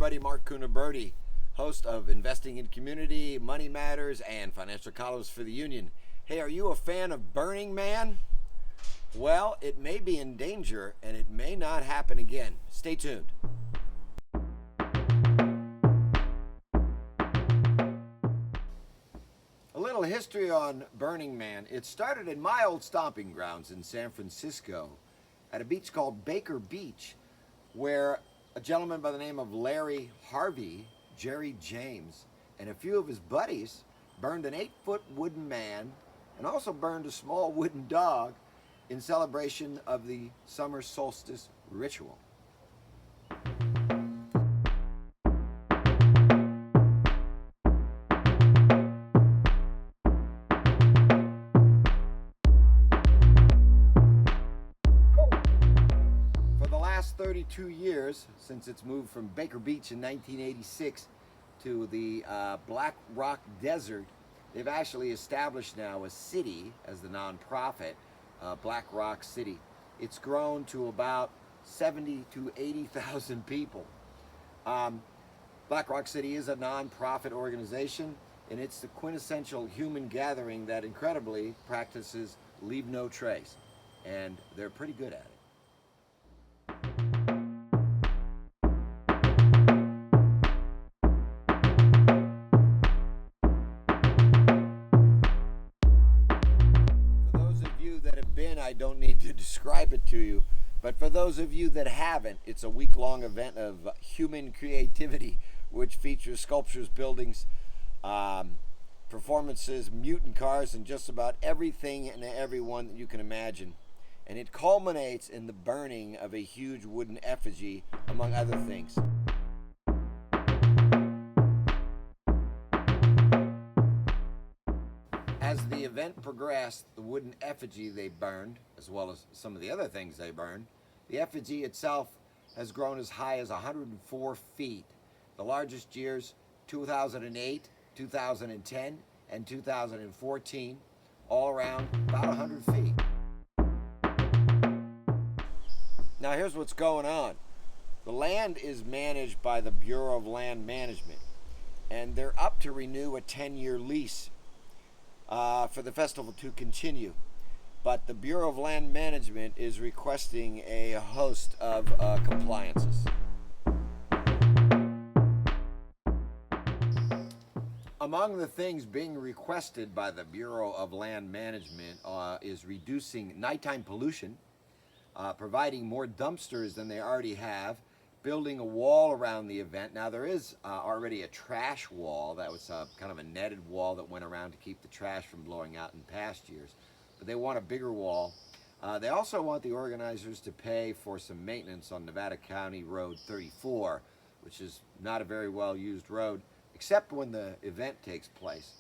everybody. Mark Cunaberti, host of Investing in Community, Money Matters, and Financial Columns for the Union. Hey, are you a fan of Burning Man? Well, it may be in danger, and it may not happen again. Stay tuned. A little history on Burning Man. It started in my old stomping grounds in San Francisco at a beach called Baker Beach, where a gentleman by the name of Larry Harvey, Jerry James, and a few of his buddies burned an 8-foot wooden man and also burned a small wooden dog in celebration of the summer solstice ritual. For the last 32 years, since its move from Baker Beach in 1986 to the Black Rock Desert, they've actually established now a city as the nonprofit, Black Rock City. It's grown to about 70 to 80,000 people. Black Rock City is a nonprofit organization, and it's the quintessential human gathering that incredibly practices leave no trace, and they're pretty good at it. I don't need to describe it to you, but for those of you that haven't, it's a week-long event of human creativity, which features sculptures, buildings, performances, mutant cars, and just about everything and everyone that you can imagine. And it culminates in the burning of a huge wooden effigy, among other things. As the event progressed, the wooden effigy they burned, as well as some of the other things they burned, the effigy itself has grown as high as 104 feet. The largest years, 2008, 2010, and 2014, all around about 100 feet. Now here's what's going on. The land is managed by the Bureau of Land Management, and they're up to renew a 10-year lease for the festival to continue. But the Bureau of Land Management is requesting a host of compliances. Among the things being requested by the Bureau of Land Management is reducing nighttime pollution, providing more dumpsters than they already have, building a wall around the event. Now there is already a trash wall that was kind of a netted wall that went around to keep the trash from blowing out in past years, but they want a bigger wall. They also want the organizers to pay for some maintenance on Nevada County Road 34, which is not a very well used road except when the event takes place.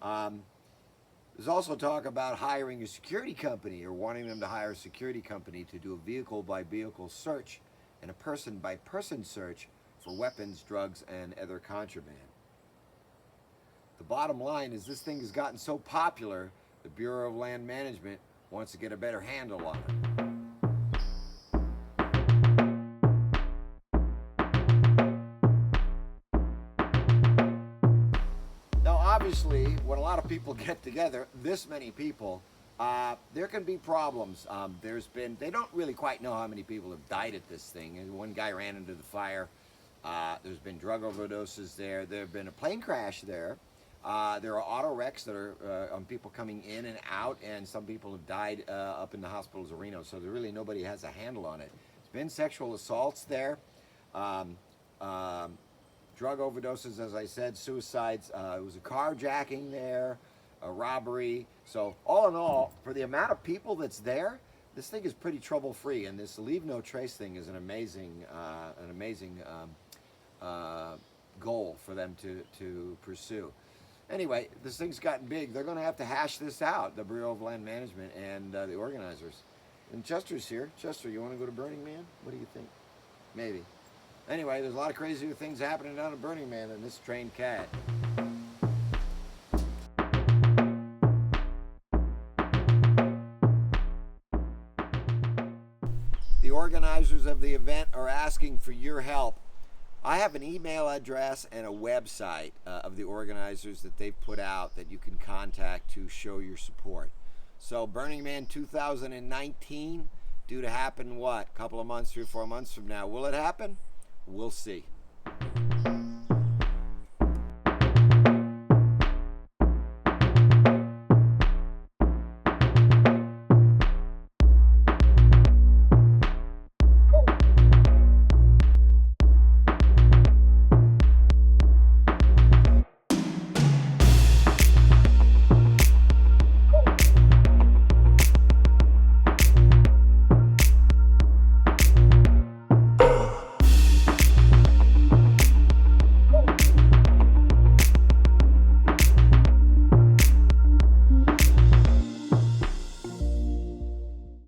There's also talk about hiring a security company, or wanting them to hire a security company to do a vehicle by vehicle search and a person-by-person search for weapons, drugs, and other contraband. The bottom line is this thing has gotten so popular, the Bureau of Land Management wants to get a better handle on it. Now, obviously, when a lot of people get together, this many people, there can be problems. They don't really quite know how many people have died at this thing. And one guy ran into the fire. There's been drug overdoses there. There have been a plane crash there. There are auto wrecks that are on people coming in and out, and some people have died up in the hospitals of Reno. So really nobody has a handle on it. There's been sexual assaults there, drug overdoses, as I said, suicides. It was a carjacking there, a robbery. So all in all, for the amount of people that's there, this thing is pretty trouble-free, and this leave no trace thing is an amazing goal for them to pursue. Anyway, this thing's gotten big. They're going to have to hash this out, the Bureau of Land Management and the organizers. And Chester's here. Chester, you want to go to Burning Man? What do you think? Maybe. Anyway, there's a lot of crazier things happening down at Burning Man than this trained cat. The organizers of the event are asking for your help. I have an email address and a website of the organizers that they've put out that you can contact to show your support. So Burning Man 2019, due to happen what? A couple of months, 3 or 4 months from now. Will it happen? We'll see.